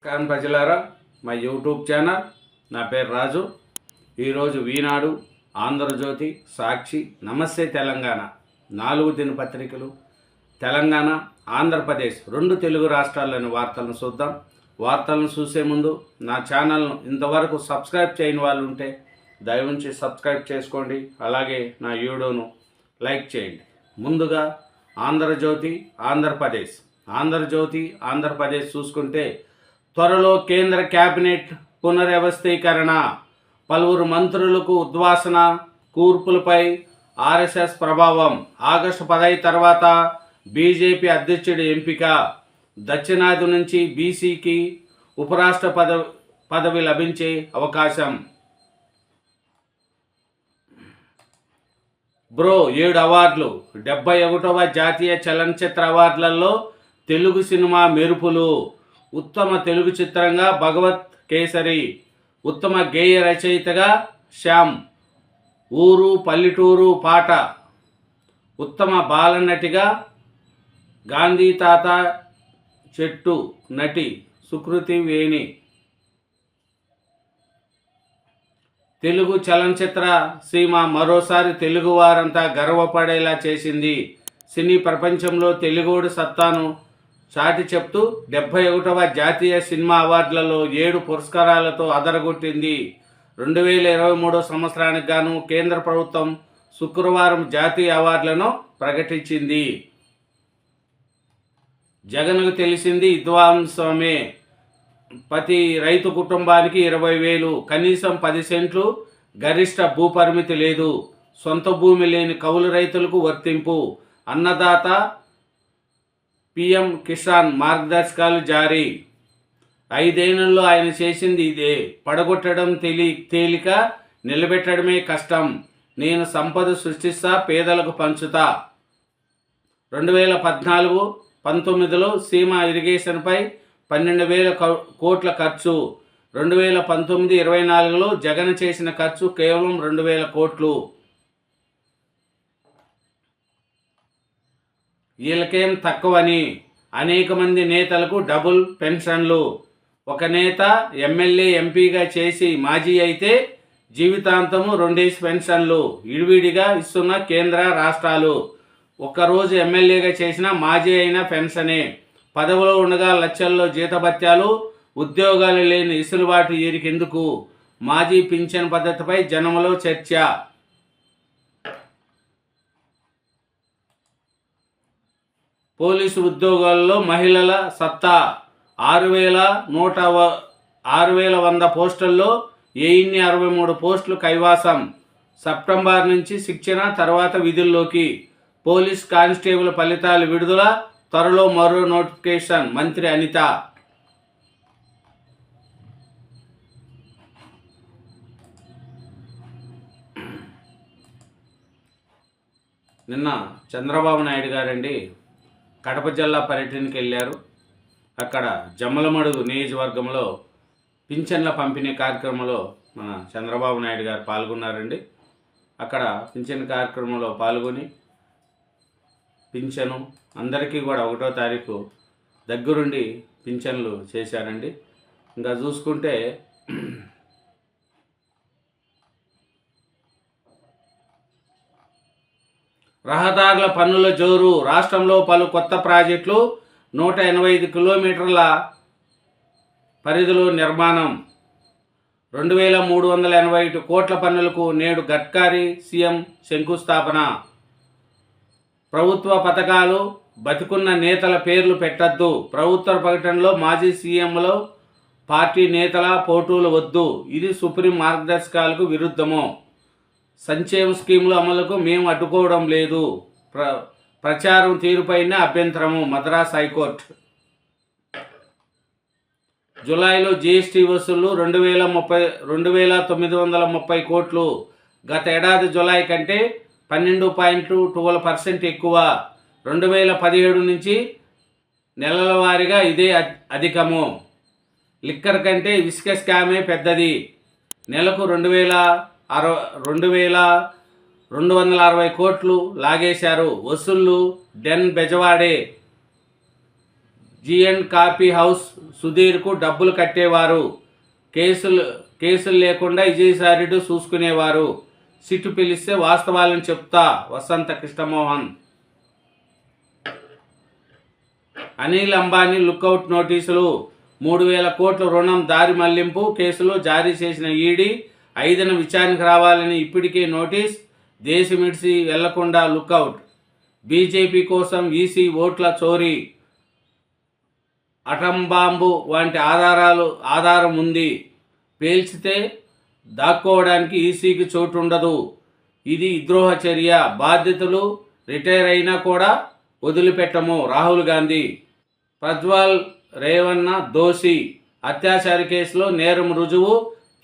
నమస్కారం ప్రజలారా, మా యూట్యూబ్ ఛానల్. నా పేరు రాజు. ఈరోజు ఈనాడు, ఆంధ్రజ్యోతి, సాక్షి, నమస్తే తెలంగాణ 4 దినపత్రికలు తెలంగాణ, ఆంధ్రప్రదేశ్ 2 తెలుగు రాష్ట్రాల్లోని వార్తలను చూద్దాం. వార్తలను చూసే ముందు నా ఛానల్ను ఇంతవరకు సబ్స్క్రైబ్ చేయని వాళ్ళు ఉంటే దయవుంచి సబ్స్క్రైబ్ చేసుకోండి. అలాగే నా వీడియోను లైక్ చేయండి. ముందుగా ఆంధ్రజ్యోతి, ఆంధ్రప్రదేశ్ చూసుకుంటే, త్వరలో కేంద్ర కేబినెట్ పునర్వ్యవస్థీకరణ, పలువురు మంత్రులకు ఉద్వాసన, కూర్పులపై ఆర్ఎస్ఎస్ ప్రభావం, ఆగస్టు 15 తర్వాత బీజేపీ అధ్యక్షుడి ఎంపిక, దక్షిణాది నుంచి బీసీకి ఉపరాష్ట్ర పదవి లభించే అవకాశం. 7 అవార్డులు. 71వ జాతీయ చలనచిత్ర అవార్డులలో తెలుగు సినిమా మెరుపులు. ఉత్తమ తెలుగు చిత్రంగా భగవత్ కేసరి, ఉత్తమ గేయ రచయితగా శ్యామ్, ఊరు పల్లెటూరు పాట, ఉత్తమ బాలనటిగా గాంధీ తాత చెట్టు నటి సుకృతి వేణి. తెలుగు చలనచిత్ర సీమ మరోసారి తెలుగు వారంతా గర్వపడేలా చేసింది. సినీ ప్రపంచంలో తెలుగోడి సత్తాను చాటి చెప్తూ 71వ జాతీయ సినిమా అవార్డులలో 7 పురస్కారాలతో అదరగొట్టింది. 2023 సంవత్సరానికి గాను కేంద్ర ప్రభుత్వం శుక్రవారం జాతీయ అవార్డులను ప్రకటించింది. జగన్కు తెలిసింది విధ్వంసమే. ప్రతి రైతు కుటుంబానికి 20,000, కనీసం 10 సెంట్లు, గరిష్ట భూపరిమితి లేదు, సొంత భూమి లేని కౌలు రైతులకు వర్తింపు, అన్నదాత పిఎం కిసాన్ మార్గదర్శకాలు జారీ. 5 ఏళ్లలో ఆయన చేసింది ఇదే. పడగొట్టడం తేలిక, నిలబెట్టడమే కష్టం. నేను సంపద సృష్టిస్తా, పేదలకు పంచుతా. 2014-19లో సీమ ఇరిగేషన్పై 12,000 కోట్ల ఖర్చు. 2019-24లో జగన్ చేసిన ఖర్చు కేవలం 2,000 కోట్లు. వీళ్ళకేం తక్కువని అనేక మంది నేతలకు డబుల్ పెన్షన్లు. ఒక నేత ఎమ్మెల్యే ఎంపీగా చేసి మాజీ అయితే జీవితాంతము 2 పెన్షన్లు విడివిడిగా ఇస్తున్న కేంద్ర రాష్ట్రాలు. ఒక్కరోజు ఎమ్మెల్యేగా చేసిన మాజీ అయిన పెన్షనే. పదవిలో ఉండగా లక్షల్లో జీతభత్యాలు, ఉద్యోగాలు లేని ఇసులుబాటు వీరికెందుకు? మాజీ పింఛన్ పద్ధతిపై జనంలో చర్చ. పోలీసు ఉద్యోగాల్లో మహిళల సత్తా. 6,100 పోస్టుల్లో 63 పోస్టులు కైవాసం. సెప్టెంబర్ నుంచి శిక్షణ, తర్వాత విధుల్లోకి. పోలీస్ కానిస్టేబుల్ ఫలితాలు విడుదల, త్వరలో మరో నోటిఫికేషన్. మంత్రి అనిత. నిన్న చంద్రబాబు నాయుడు గారండి కడప జిల్లా పర్యటనకి వెళ్ళారు. అక్కడ జమ్మలమడుగు నియోజకవర్గంలో పింఛన్ల పంపిణీ కార్యక్రమంలో మన చంద్రబాబు నాయుడు గారు పాల్గొన్నారండి. అక్కడ పింఛన్ కార్యక్రమంలో పాల్గొని పింఛను అందరికీ కూడా 1వ తారీఖు దగ్గరుండి పింఛన్లు చేశారండి. ఇంకా చూసుకుంటే రహదారుల పన్నుల జోరు. రాష్ట్రంలో పలు కొత్త ప్రాజెక్టులు. 185 కిలోమీటర్ల పరిధిలో నిర్మాణం. 2,381 కోట్ల పన్నులకు నేడు గడ్కరీ సీఎం శంకుస్థాపన. ప్రభుత్వ పథకాలు బతికున్న నేతల పేర్లు పెట్టద్దు. ప్రభుత్వ ప్రకటనలో మాజీ సీఎంలో పార్టీ నేతల ఫోటోలు వద్దు. ఇది సుప్రీం మార్గదర్శకాలకు విరుద్ధము. సంక్షేమ స్కీముల అమలుకు మేము అడ్డుకోవడం లేదు. ప్రచారం తీరుపైన అభ్యంతరము. మద్రాస్ హైకోర్టు. జూలైలో జీఎస్టీ వసూళ్లు 2,930 కోట్లు. గత ఏడాది జూలై కంటే 12.12% ఎక్కువ. 2017 నుంచి నెలల వారీగా ఇదే అధికము. లిక్కర్ కంటే ఇసుక స్కామే పెద్దది. నెలకు 2,260 కోట్లు లాగేశారు. వసూళ్లు డెన్ బెజవాడే. జిఎన్ కాఫీ హౌస్ సుధీర్కు డబ్బులు కట్టేవారు. కేసులు లేకుండా విజయసాయిరెడ్డి చూసుకునేవారు. సిట్టు పిలిస్తే వాస్తవాలను చెప్తా వసంత కృష్ణమోహన్. అనిల్ అంబానీ లుకౌట్ నోటీసులు. 3,000 కోట్ల రుణం దారి మళ్లింపు కేసులో జారీ చేసిన ఈడీ 5న విచారణకు రావాలని ఇప్పటికే నోటీస్. దేశమిడిసి వెళ్లకుండా లుకౌట్. బీజేపీ కోసం ఈసీ ఓట్ల చోరీ, అటంబాంబు వంటి ఆధారం ఉంది. పేల్చితే దాక్కోవడానికి ఈసీకి చోటు ఉండదు. ఇది విద్రోహ చర్య. బాధ్యతలు రిటైర్ అయినా కూడా వదిలిపెట్టము. రాహుల్ గాంధీ. ప్రజ్వల్ రేవన్న దోషి. అత్యాచార కేసులో నేరం రుజువు.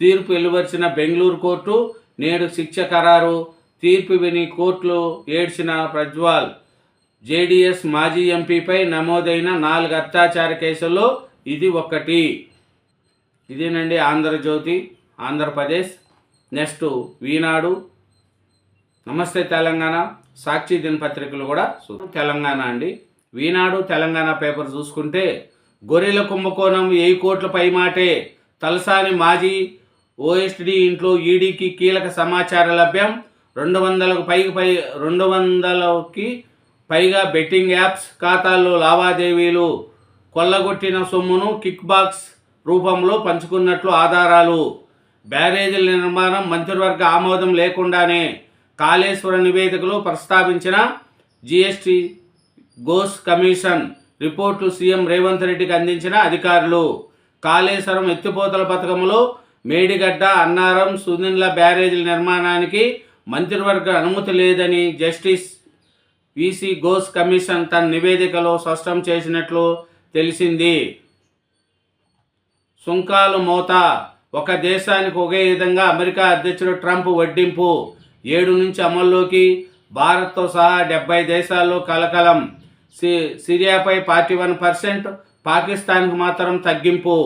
తీర్పు వెలువరిచిన బెంగళూరు కోర్టు. నేడు శిక్ష ఖరారు. తీర్పు విని కోర్టులో ఏడ్చిన ప్రజ్వల్. జేడీఎస్ మాజీ ఎంపీపై నమోదైన 4 అత్యాచార కేసుల్లో ఇది ఒకటి. ఇదేనండి ఆంధ్రజ్యోతి, ఆంధ్రప్రదేశ్. నెక్స్ట్ ఈనాడు, నమస్తే తెలంగాణ, సాక్షి దినపత్రికలు కూడా తెలంగాణ అండి. ఈనాడు తెలంగాణ పేపర్ చూసుకుంటే గొర్రెల కుంభకోణం 1000 కోట్ల పైమాటే. తలసాని మాజీ ఓఎస్డీ ఇంట్లో ఈడీకి కీలక సమాచారం లభ్యం. 200కి పైగా బెట్టింగ్ యాప్స్ ఖాతాల్లో లావాదేవీలు. కొల్లగొట్టిన సొమ్మును కిక్ బాక్స్ రూపంలో పంచుకున్నట్లు ఆధారాలు. బ్యారేజీల నిర్మాణం మంత్రివర్గ ఆమోదం లేకుండానే. కాళేశ్వర నివేదికలో ప్రస్తావించిన GST goes commission report CM Revanth రెడ్డికి అందించిన అధికారులు. కాళేశ్వరం ఎత్తిపోతల పథకంలో మేడిగడ్డ, అన్నారం, సునిండ్ల బ్యారేజీల నిర్మాణానికి మంత్రివర్గ అనుమతి లేదని జస్టిస్ వీసీ గోస్ కమిషన్ తన నివేదికలో స్పష్టం చేసినట్లు తెలిసింది. సుంకాలు మోత. ఒక దేశానికి ఒకే విధంగా అమెరికా అధ్యక్షుడు ట్రంప్ వడ్డింపు 7 నుంచి అమల్లోకి. భారత్తో సహా 70 దేశాల్లో కలకలం. సిరియాపై 41%, పాకిస్తాన్కు మాత్రం తగ్గింపు.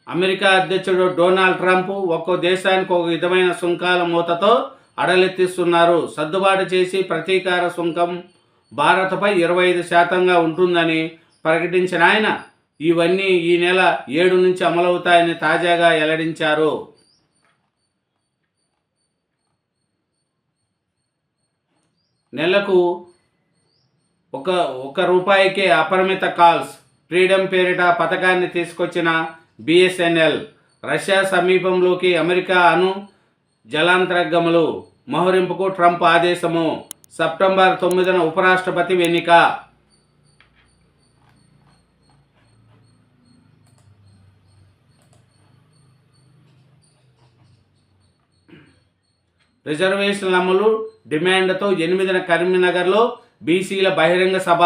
అమెరికా అధ్యక్షుడు డొనాల్డ్ ట్రంప్ ఒక్కో దేశానికి ఒక విధమైన సుంకాల మూతతో అడలెత్తిస్తున్నారు. సర్దుబాటు చేసి ప్రతీకార సుంకం భారత్పై 25% ఉంటుందని ప్రకటించిన ఆయన ఇవన్నీ ఈ నెల 7 నుంచి అమలవుతాయని తాజాగా వెల్లడించారు. నెలకు ఒక రూపాయికే అపరిమిత కాల్స్. ఫ్రీడమ్ పేరిట పథకాన్ని తీసుకొచ్చిన బిఎస్ఎన్ఎల్. రష్యా సమీపంలోకి అమెరికా జలాంతర్గములు మోహరింపుకు ట్రంప్ ఆదేశము. సెప్టెంబర్ 9న ఉపరాష్ట్రపతి ఎన్నిక. రిజర్వేషన్ల అమలు డిమాండ్తో 8న కరీంనగర్లో బీసీల బహిరంగ సభ.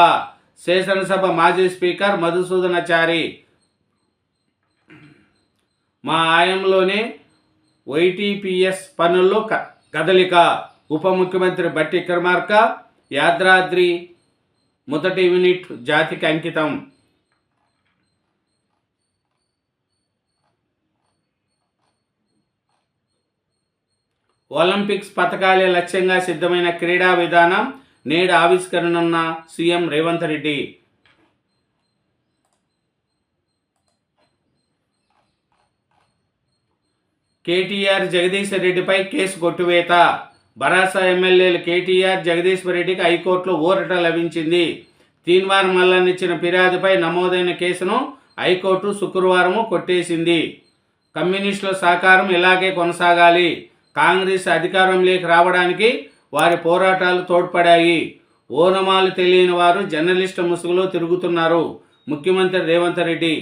శాసనసభ మాజీ స్పీకర్ మధుసూదనాచారి. మా ఆయంలోనే వైటీపీఎస్ పనుల్లో కదలిక. ఉప ముఖ్యమంత్రి బట్టి విక్రమార్క. యాదాద్రి మొదటి యూనిట్ జాతికి అంకితం. ఒలింపిక్స్ పథకాలే లక్ష్యంగా సిద్ధమైన క్రీడా విధానం నేడు ఆవిష్కరణన్న సీఎం రేవంత్ రెడ్డి. కేటీఆర్ జగదీశ్వర్ రెడ్డిపై కేసు కొట్టివేత. భరాసా ఎమ్మెల్యేలు కేటీఆర్ జగదీశ్వర్ రెడ్డికి హైకోర్టులో ఊరట లభించింది. తీన్మార్ మల్లన్న ఇచ్చిన ఫిర్యాదుపై నమోదైన కేసును హైకోర్టు శుక్రవారం కొట్టేసింది. కమ్యూనిస్టుల సహకారం ఇలాగే కొనసాగాలి. కాంగ్రెస్ అధికారంలోకి రావడానికి వారి పోరాటాలు తోడ్పడాయి. ఓనమాలు తెలియని వారు జర్నలిస్టు ముసుగులో తిరుగుతున్నారు. ముఖ్యమంత్రి Revanth Reddy.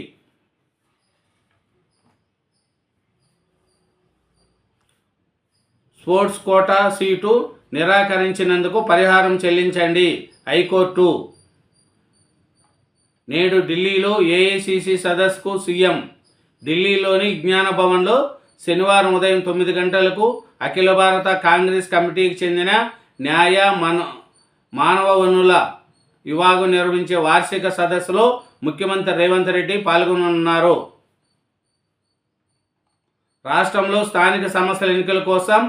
Sports quota seat నిరాకరించినందుకు పరిహారం చెల్లించండి హైకోర్టు. నేడు ఢిల్లీలో ఏఐసిసి సదస్సుకు సీఎం. ఢిల్లీలోని విజ్ఞాన భవన్లో శనివారం ఉదయం 9 గంటలకు అఖిల భారత కాంగ్రెస్ కమిటీకి చెందిన న్యాయ మానవ వనరుల విభాగం నిర్వహించే వార్షిక సదస్సులో ముఖ్యమంత్రి రేవంత్ రెడ్డి పాల్గొనున్నారు. రాష్ట్రంలో స్థానిక సంస్థల ఎన్నికల కోసం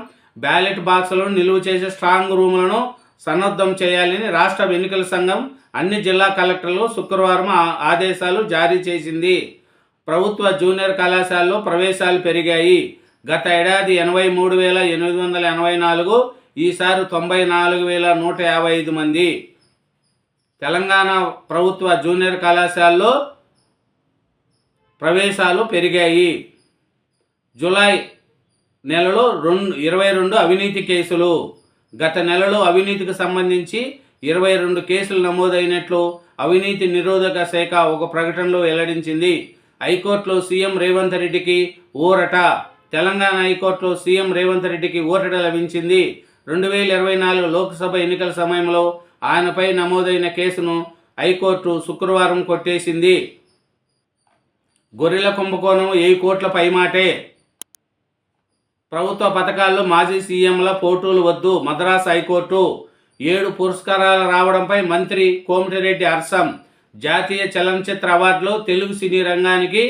బ్యాలెట్ బాక్సులను నిలువ చేసే స్ట్రాంగ్ రూములను సన్నద్ధం చేయాలని రాష్ట్ర ఎన్నికల సంఘం అన్ని జిల్లా కలెక్టర్లు శుక్రవారం ఆదేశాలు జారీ చేసింది. ప్రభుత్వ జూనియర్ కళాశాలలో ప్రవేశాలు పెరిగాయి. గత ఏడాది 83,884, ఈసారి 94,155 మంది. తెలంగాణ ప్రభుత్వ జూనియర్ కళాశాలలో ప్రవేశాలు పెరిగాయి. జూలై నెలలో 22 అవినీతి కేసులు. గత నెలలో అవినీతికి సంబంధించి 22 కేసులు నమోదైనట్లు అవినీతి నిరోధక శాఖ ఒక ప్రకటనలో వెల్లడించింది. హైకోర్టులో సీఎం రేవంత్ రెడ్డికి ఊరట. తెలంగాణ హైకోర్టులో సీఎం రేవంత్ రెడ్డికి ఊరట లభించింది. 2024 లోక్సభ ఎన్నికల సమయంలో ఆయనపై నమోదైన కేసును హైకోర్టు శుక్రవారం కొట్టేసింది. గొర్రెల కుంభకోణం 1000 కోట్ల పైమాటే. ప్రభుత్వ పథకాల్లో మాజీ సీఎంల ఫోటోలు వద్దు. మద్రాసు హైకోర్టు 7 పురస్కారాలు రావడంపై మంత్రి కోమటిరెడ్డి హర్షం. జాతీయ చలనచిత్ర అవార్డులో తెలుగు సినీ రంగానికి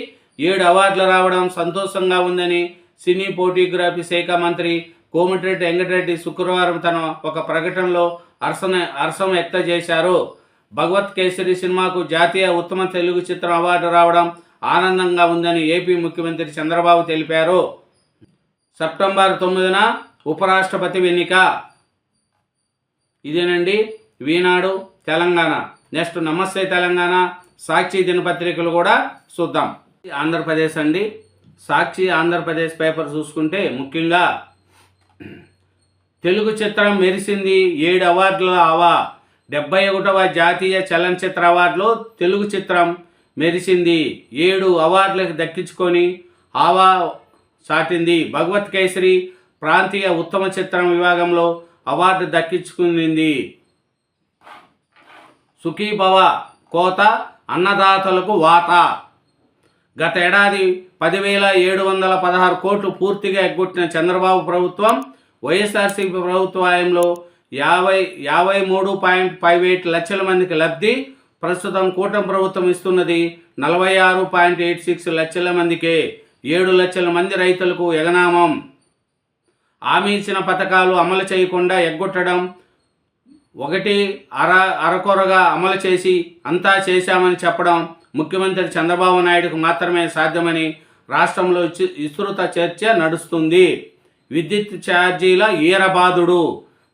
7 అవార్డులు రావడం సంతోషంగా ఉందని సినీ ఫోటోగ్రఫీ శాఖ మంత్రి కోమటిరెడ్డి వెంకటరెడ్డి శుక్రవారం తన ఒక ప్రకటనలో హర్షం వ్యక్తం చేశారు. భగవత్ కేసరి సినిమాకు జాతీయ ఉత్తమ తెలుగు చిత్రం అవార్డు రావడం ఆనందంగా ఉందని ఏపీ ముఖ్యమంత్రి చంద్రబాబు తెలిపారు. సెప్టెంబర్ 9న ఉపరాష్ట్రపతి ఎన్నిక. ఇదేనండి ఈనాడు తెలంగాణ. నెక్స్ట్ నమస్తే తెలంగాణ, సాక్షి దినపత్రికలు కూడా చూద్దాం. ఆంధ్రప్రదేశ్ అండి. సాక్షి ఆంధ్రప్రదేశ్ పేపర్ చూసుకుంటే ముఖ్యంగా తెలుగు చిత్రం మెరిసింది 7 అవార్డుల ఆవా. 71వ జాతీయ చలనచిత్ర అవార్డులో తెలుగు చిత్రం మెరిసింది. 7 అవార్డులకు దక్కించుకొని ఆవా చాటింది. భగవత్ కేసరి ప్రాంతీయ ఉత్తమ చిత్రం విభాగంలో అవార్డు దక్కించుకుంది. సుఖీభవ కోత అన్నదాతలకు వాత. గత ఏడాది 10,716 కోట్లు పూర్తిగా ఎగ్గొట్టిన చంద్రబాబు ప్రభుత్వం వైఎస్ఆర్సీపీ ప్రభుత్వ హయాంలో 53.58 లక్షల మందికి లబ్ధి. ప్రస్తుతం కూటమి ప్రభుత్వం ఇస్తున్నది 46.86 లక్షల మందికే. 7 లక్షల మంది రైతులకు ఎగనామం. హామీ ఇచ్చిన పథకాలు అమలు చేయకుండా ఎగ్గొట్టడం, ఒకటి అరకొరగా అమలు చేసి అంతా చేశామని చెప్పడం ముఖ్యమంత్రి చంద్రబాబు నాయుడుకు మాత్రమే సాధ్యమని రాష్ట్రంలో విస్తృత చర్చ నడుస్తుంది. విద్యుత్ ఛార్జీల ఈరబాదుడు.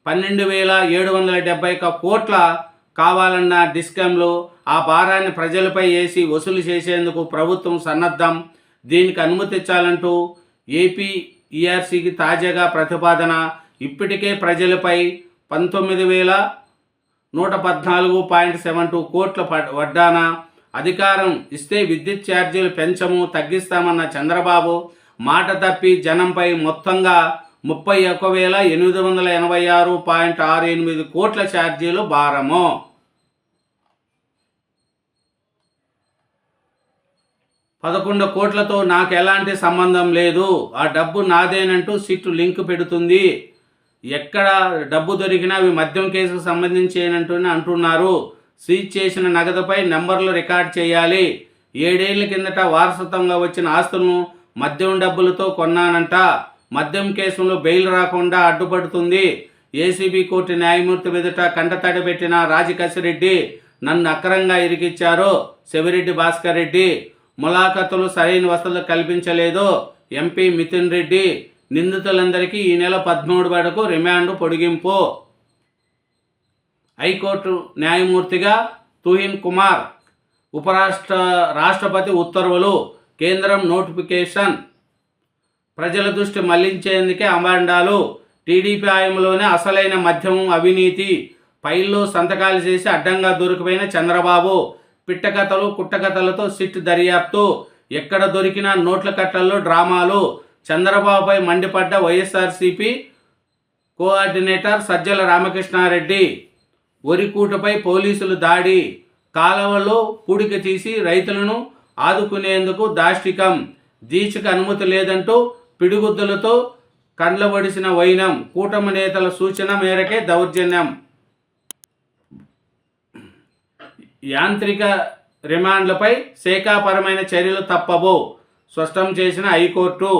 12,771 కోట్ల కావాలన్న డిస్కంలు ఆ భారాన్ని ప్రజలపై వేసి వసూలు చేసేందుకు ప్రభుత్వం సన్నద్ధం. దీనికి అనుమతించాలంటూ ఏపీఈఆర్సీకి తాజాగా ప్రతిపాదన. ఇప్పటికే ప్రజలపై 19,114.72 కోట్ల వడ్డాన. అధికారం ఇస్తే విద్యుత్ ఛార్జీలు పెంచము, తగ్గిస్తామన్న చంద్రబాబు మాట తప్పి జనంపై మొత్తంగా 31,886.68 కోట్ల ఛార్జీలు భారము. 11 కోట్లతో నాకు ఎలాంటి సంబంధం లేదు, ఆ డబ్బు నాదేనంటూ సిట్ లింక్ పెడుతుంది. ఎక్కడ డబ్బు దొరికినా అవి మద్యం కేసుకు సంబంధించేనంటూ అంటున్నారు. సీజ్ చేసిన నగదుపై నెంబర్లు రికార్డ్ చేయాలి. 7 ఏళ్ల కిందట వారసత్వంగా వచ్చిన ఆస్తులను మద్యం డబ్బులతో కొన్నానంట. మద్యం కేసులో బెయిల్ రాకుండా అడ్డుపడుతుంది. ఏసీబీ కోర్టు న్యాయమూర్తి ఎదుట కంటతడి పెట్టిన రాజకసిరెడ్డి నన్ను అక్రంగా ఇరికిచ్చారు. సెవిరెడ్డి భాస్కర్ రెడ్డి ములాఖతులు సరైన వసతులు కల్పించలేదు. ఎంపీ మిథున్ రెడ్డి. నిందితులందరికీ ఈ నెల 13 వరకు రిమాండ్ పొడిగింపు. హైకోర్టు న్యాయమూర్తిగా తుహిన్ కుమార్. రాష్ట్రపతి ఉత్తర్వులు. కేంద్రం నోటిఫికేషన్. ప్రజల దృష్టి మళ్లించేందుకే అమాండాలు. టీడీపీ హయాంలోనే అసలైన మద్యం అవినీతి. ఫైల్లో సంతకాలు చేసి అడ్డంగా దొరికిపోయిన చంద్రబాబు. పిట్టకథలు కుట్టకథలతో సిట్ దర్యాప్తు. ఎక్కడ దొరికినా నోట్ల కట్టల్లో డ్రామాలు. చంద్రబాబుపై మండిపడ్డ వైఎస్ఆర్సీపీ కోఆర్డినేటర్ సజ్జల రామకృష్ణారెడ్డి. వరికూటపై పోలీసులు దాడి. కాలువలో పూడిక తీసి రైతులను ఆదుకునేందుకు దాష్టికం. దీక్షకు అనుమతి లేదంటూ పిడిగుద్దులతో కండ్లబడిసిన వైనం. కూటమి నేతల సూచన మేరకే దౌర్జన్యం. యాంత్రిక రిమాండ్లపై శాఖాపరమైన చర్యలు తప్పవు స్పష్టం చేసిన హైకోర్టు.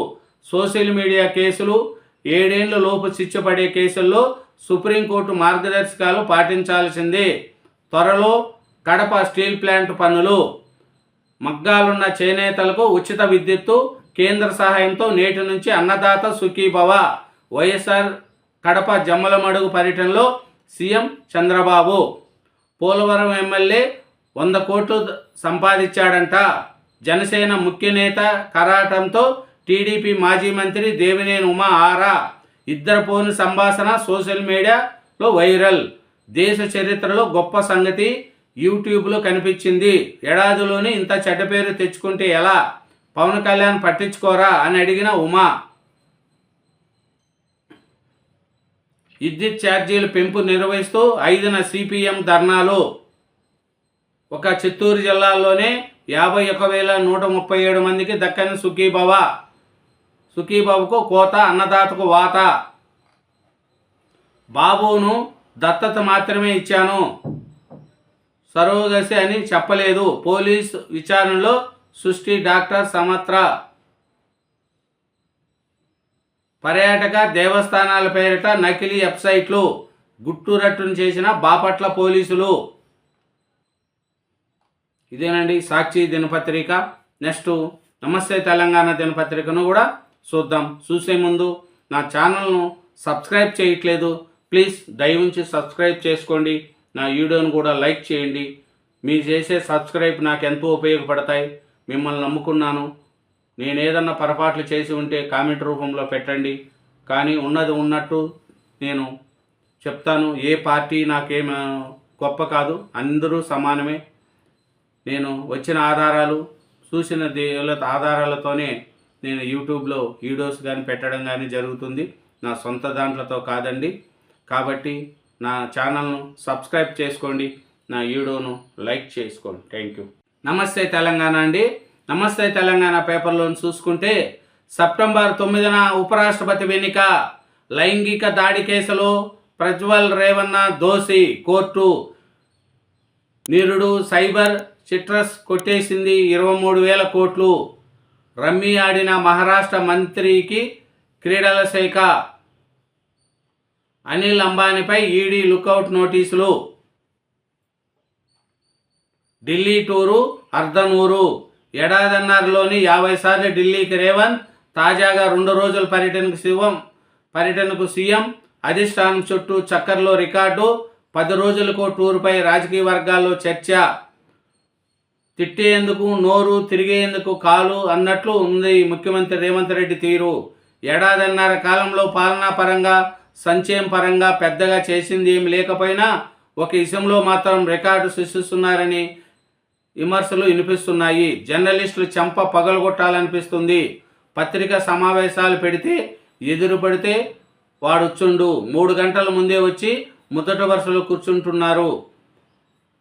సోషల్ మీడియా కేసులు 7 ఏళ్ల లోపు శిక్ష పడే కేసుల్లో సుప్రీంకోర్టు మార్గదర్శకాలు పాటించాల్సిందే. త్వరలో కడప స్టీల్ ప్లాంట్ పనులు. మగ్గాలున్న చేనేతలకు ఉచిత విద్యుత్తు. కేంద్ర సహాయంతో నేటి నుంచి అన్నదాత సుఖీభవ. వైఎస్ఆర్ కడప జమ్మలమడుగు పర్యటనలో సీఎం చంద్రబాబు. పోలవరం ఎమ్మెల్యే 100 కోట్లు సంపాదించాడంట. జనసేన ముఖ్య నేత కరాటంతో టీడీపీ మాజీ మంత్రి దేవినేని ఉమా ఆరా. ఇద్దరు ఫోన్ సంభాషణ సోషల్ మీడియాలో వైరల్. దేశ చరిత్రలో గొప్ప సంగతి యూట్యూబ్లో కనిపించింది. ఏడాదిలోనే ఇంత చెడ్డ పేరు తెచ్చుకుంటే ఎలా? పవన్ కళ్యాణ్ పట్టించుకోరా అని అడిగిన ఉమా. విద్యుత్ ఛార్జీలు పెంపు నిర్వహిస్తూ 5న సిపిఎం ధర్నాలు. ఒక చిత్తూరు జిల్లాలోనే 51,137 మందికి దక్కని సుఖీభవ. సుఖీభవకు కోత, అన్నదాతకు వాత. బాబును దత్తత మాత్రమే ఇచ్చాను, సరోగసి అని చెప్పలేదు. పోలీసు విచారణలో సృష్టి డాక్టర్ సమత్ర. పర్యాటక దేవస్థానాల పేరిట నకిలీ వెబ్సైట్లు గుట్టురట్టును చేసిన బాపట్ల పోలీసులు. ఇదేనండి సాక్షి దినపత్రిక. నెక్స్ట్ నమస్తే తెలంగాణ దినపత్రికను కూడా చూద్దాం. చూసే ముందు నా ఛానల్ను సబ్స్క్రైబ్ చేయట్లేదు, ప్లీజ్ దయవుంచి సబ్స్క్రైబ్ చేసుకోండి. నా వీడియోను కూడా లైక్ చేయండి. మీరు చేసే సబ్స్క్రైబ్ నాకు ఎంతో ఉపయోగపడతాయి. మిమ్మల్ని నమ్ముకున్నాను. నేను ఏదన్నా పొరపాట్లు చేసి ఉంటే కామెంట్ రూపంలో పెట్టండి. కానీ ఉన్నది ఉన్నట్టు నేను చెప్తాను. ఏ పార్టీ నాకేం గొప్ప కాదు, అందరూ సమానమే. నేను వచ్చిన ఆధారాలు, చూసిన ఆధారాలతోనే నేను యూట్యూబ్లో వీడియోస్ కానీ పెట్టడం కానీ జరుగుతుంది. నా సొంత దాంట్లతో కాదండి. కాబట్టి నా ఛానల్ను సబ్స్క్రైబ్ చేసుకోండి, నా వీడియోను లైక్ చేసుకోండి. Thank you. నమస్తే తెలంగాణ అండి. నమస్తే తెలంగాణ పేపర్లో చూసుకుంటే సెప్టెంబర్ 9న ఉపరాష్ట్రపతి ఎన్నిక. లైంగిక దాడి కేసులో ప్రజ్వల్ రేవన్న దోషి. కోర్టు నిరుడు సైబర్ సిట్రస్ కొట్టేసింది 23,000 కోట్లు. రమ్మీ ఆడిన మహారాష్ట్ర మంత్రికి క్రీడల శాఖ. అనిల్ అంబానీపై ఈడీ లుకౌట్ నోటీసులు. ఢిల్లీ టూరు అర్ధనూరు. ఏడాదిన్నరలోని 50 సార్లు ఢిల్లీకి రేవంత్. తాజాగా 2 రోజుల పర్యటనకు సీఎం. అధిష్టానం చుట్టూ చక్కర్లో రికార్డు. 10 రోజులకు టూర్పై రాజకీయ వర్గాల్లో చర్చ. తిట్టేందుకు నోరు, తిరిగేందుకు కాలు అన్నట్లు ఉంది ముఖ్యమంత్రి రేవంత్ రెడ్డి తీరు. ఏడాదిన్నర కాలంలో పాలనా పరంగా, సంక్షేమ పరంగా పెద్దగా చేసింది ఏమి లేకపోయినా ఒక విషయంలో మాత్రం రికార్డు సృష్టిస్తున్నారని విమర్శలు వినిపిస్తున్నాయి. జర్నలిస్టులు చెంప పగలగొట్టాలనిపిస్తుంది. పత్రికా సమావేశాలు పెడితే ఎదురు పడితే వాడొచ్చుండు. 3 గంటల ముందే వచ్చి మొదటి వరుసలో కూర్చుంటున్నారు.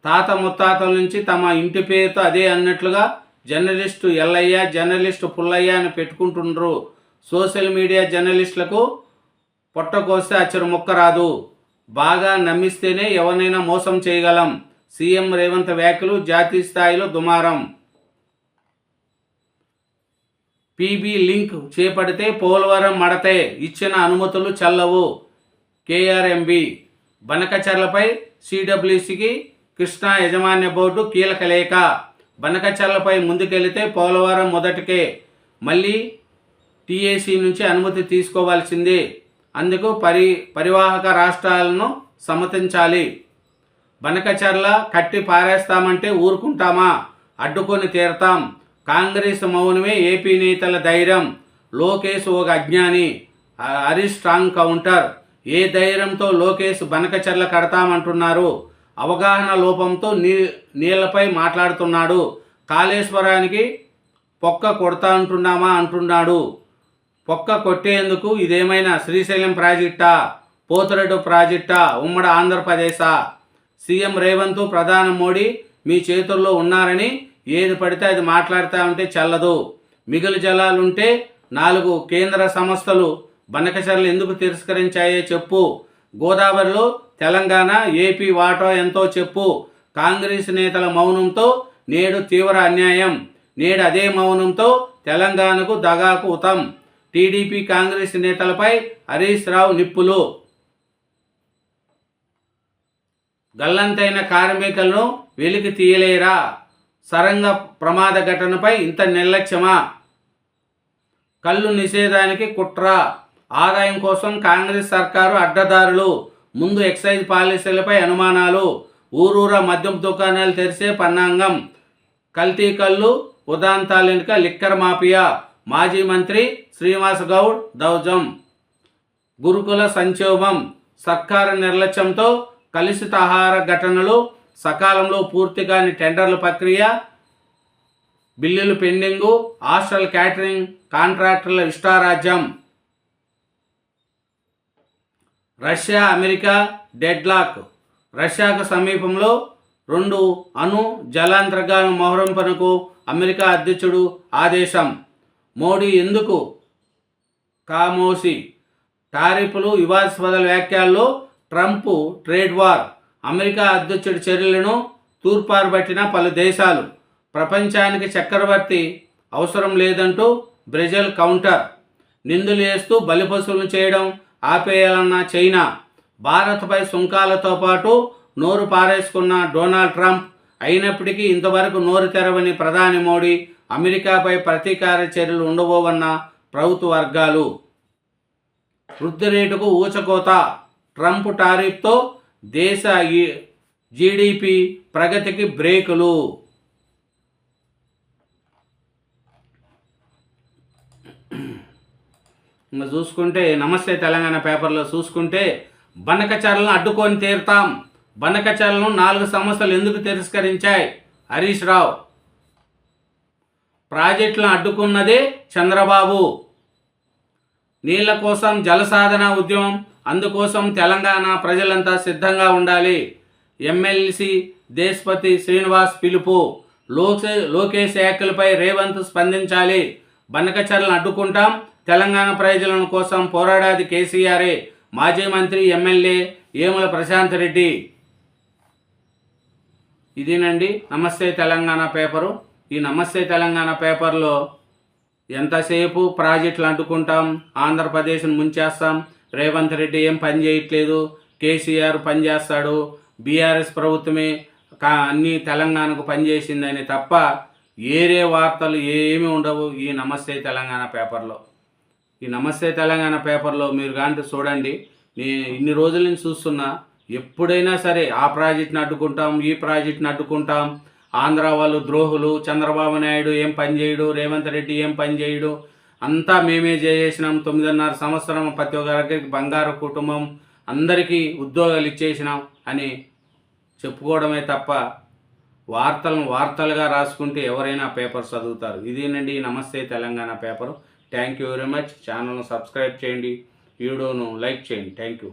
తాత ముత్తాతల నుంచి తమ ఇంటి పేరుతో అదే అన్నట్లుగా జర్నలిస్టు ఎల్లయ్య, జర్నలిస్టు పుల్లయ్య అని పెట్టుకుంటున్నారు. సోషల్ మీడియా జర్నలిస్టులకు పొట్టకోస్తే అచ్చరు ముక్క రాదు. బాగా నమ్మిస్తేనే ఎవరినైనా మోసం చేయగలం. సీఎం రేవంత్ వ్యాఖ్యలు జాతీయ స్థాయిలో దుమారం. పీబీ లింక్ చేపడితే పోలవరం మడతే. ఇచ్చిన అనుమతులు చెల్లవు. కేఆర్ఎంబి. బనకచర్లపై సిడబ్ల్యూసికి కృష్ణా యాజమాన్య బోర్డు కీలక లేఖ. బనకచర్లపై ముందుకెళితే పోలవరం మొదటికే. మళ్ళీ టీఏసీ నుంచి అనుమతి తీసుకోవాల్సిందే. అందుకు పరివాహక రాష్ట్రాలను సమ్మతించాలి. బనకచర్ల కట్టి పారేస్తామంటే ఊరుకుంటామా? అడ్డుకొని తీరతాం. కాంగ్రెస్ మౌనమే ఏపీ నేతల ధైర్యం. లోకేష్ ఒక అజ్ఞాని. Harish strong counter. ఏ ధైర్యంతో లోకేష్ బనకచర్ల కడతామంటున్నారు? అవగాహన లోపంతో నీళ్లపై మాట్లాడుతున్నాడు. కాళేశ్వరానికి పొక్క కొడతా అంటున్నాడు. పొక్క కొట్టేందుకు ఇదేమైనా శ్రీశైలం ప్రాజెక్టా, పోతురెడ్డి ప్రాజెక్టా, ఉమ్మడి ఆంధ్రప్రదేశా? సీఎం రేవంత్, ప్రధాని మోడీ మీ చేతుల్లో ఉన్నారని ఏది పడితే అది మాట్లాడుతూ ఉంటే చెల్లదు. మిగులు జలాలుంటే 4 కేంద్ర సంస్థలు బనకచర్లు ఎందుకు తిరస్కరించాయో చెప్పు. గోదావరిలో తెలంగాణ, ఏపీ వాటా ఎంతో చెప్పు. కాంగ్రెస్ నేతల మౌనంతో నేడు తీవ్ర అన్యాయం. నేడు అదే మౌనంతో తెలంగాణకు దగాకు ఉతం. టీడీపీ కాంగ్రెస్ నేతలపై హరీష్ రావు నిప్పులు. గల్లంతైన కార్మికులను వెలికి తీయలేరా? సరంగ ప్రమాద ఘటనపై ఇంత నిర్లక్ష్యమా? కళ్ళు నిషేధానికి కుట్ర. ఆదాయం కోసం కాంగ్రెస్ సర్కారు అడ్డదారులు. ముందు ఎక్సైజ్ పాలసీలపై అనుమానాలు. ఊరూరా మద్యం దుకాణాలు తెరిసే పన్నాంగం. కల్తీ కళ్ళు ఉదాంతాలెనుక లిక్కర్ మాఫియా. మాజీ మంత్రి శ్రీనివాస్ గౌడ్ దౌర్జం. గురుకుల సంక్షోభం. సర్కారు నిర్లక్ష్యంతో కలుషిత ఆహార ఘటనలు. సకాలంలో పూర్తి కాని టెండర్ల ప్రక్రియ. బిల్లులు పెండింగు. హాస్టల్ క్యాటరింగ్ కాంట్రాక్టర్ల ఇష్టారాజ్యం. Russia America deadlock. రష్యాకు సమీపంలో 2 అణు జలాంతర్గాల మోహరింపునకు అమెరికా అధ్యక్షుడు ఆదేశం. మోడీ ఎందుకు ఖామోషి? టారిఫ్లు వివాదాస్పద వ్యాఖ్యల్లో ట్రంప్ ట్రేడ్ వార్. అమెరికా అధ్యక్షుడి చర్యలను తూర్పారబట్టిన పలు దేశాలు. ప్రపంచానికి చక్రవర్తి అవసరం లేదంటూ బ్రెజిల్ కౌంటర్. నిందులు వేస్తూ బలిపశువులను చేయడం ఆపేయాలన్న చైనా. భారత్పై సుంకాలతో పాటు నోరు పారేసుకున్న డొనాల్డ్ ట్రంప్. అయినప్పటికీ ఇంతవరకు నోరు తెరవని ప్రధాని మోడీ. అమెరికాపై ప్రతీకార చర్యలు ఉండబోవన్న ప్రభుత్వ వర్గాలు. వృద్ధి రేటుకు ఊచకోత. ట్రంప్ టారిఫ్తో దేశ జీడిపి ప్రగతికి బ్రేకులు. ఇంకా చూసుకుంటే నమస్తే తెలంగాణ పేపర్లో చూసుకుంటే బనకచర్లను అడ్డుకొని తీరుతాం. బనకచర్లను 4 సంస్థలు ఎందుకు తిరస్కరించాయి? హరీష్ రావు. ప్రాజెక్టులను అడ్డుకున్నదే చంద్రబాబు. నీళ్ల కోసం జలసాధన ఉద్యమం. అందుకోసం తెలంగాణ ప్రజలంతా సిద్ధంగా ఉండాలి. ఎమ్మెల్సీ దేశపతి శ్రీనివాస్ పిలుపు. లోకేష్ వ్యాఖ్యలపై రేవంత్ స్పందించాలి. బనకచర్లను అడ్డుకుంటాం. తెలంగాణ ప్రజల కోసం పోరాడాది కేసీఆరే. మాజీ మంత్రి ఎమ్మెల్యే ఏముల ప్రశాంత్ రెడ్డి. ఇదేనండి నమస్తే తెలంగాణ పేపరు. ఈ నమస్తే తెలంగాణ పేపర్లో ఎంతసేపు ప్రాజెక్టులు అడ్డుకుంటాం, ఆంధ్రప్రదేశ్ను ముంచేస్తాం, రేవంత్ రెడ్డి ఏం పని చేయట్లేదు, కేసీఆర్ పని చేస్తాడు, బీఆర్ఎస్ ప్రభుత్వమే అన్నీ తెలంగాణకు పనిచేసిందని తప్ప ఏరే వార్తలు ఏమీ ఉండవు ఈ నమస్తే తెలంగాణ పేపర్లో. ఈ నమస్తే తెలంగాణ పేపర్లో మీరు కానీ చూడండి. నేను ఇన్ని రోజుల నుంచి చూస్తున్నా. ఎప్పుడైనా సరే ఆ ప్రాజెక్ట్ని అడ్డుకుంటాం, ఈ ప్రాజెక్ట్ని అడ్డుకుంటాం, ఆంధ్ర వాళ్ళు ద్రోహులు, చంద్రబాబు నాయుడు ఏం పని చేయడు, రేవంత్ రెడ్డి ఏం పని చేయడు, అంతా మేమే చేసేసినాం, 9.5 సంవత్సరం ప్రతి ఒక్కరికి బంగారు కుటుంబం అందరికీ ఉద్యోగాలు ఇచ్చేసినాం అని చెప్పుకోవడమే తప్ప వార్తలుగా రాసుకుంటే ఎవరైనా పేపర్ చదువుతారు. ఇదేనండి నమస్తే Telangana paper. Thank you very much. ఛానల్ను సబ్స్క్రైబ్ చేయండి, వీడియోను లైక్ చేయండి. Thank you.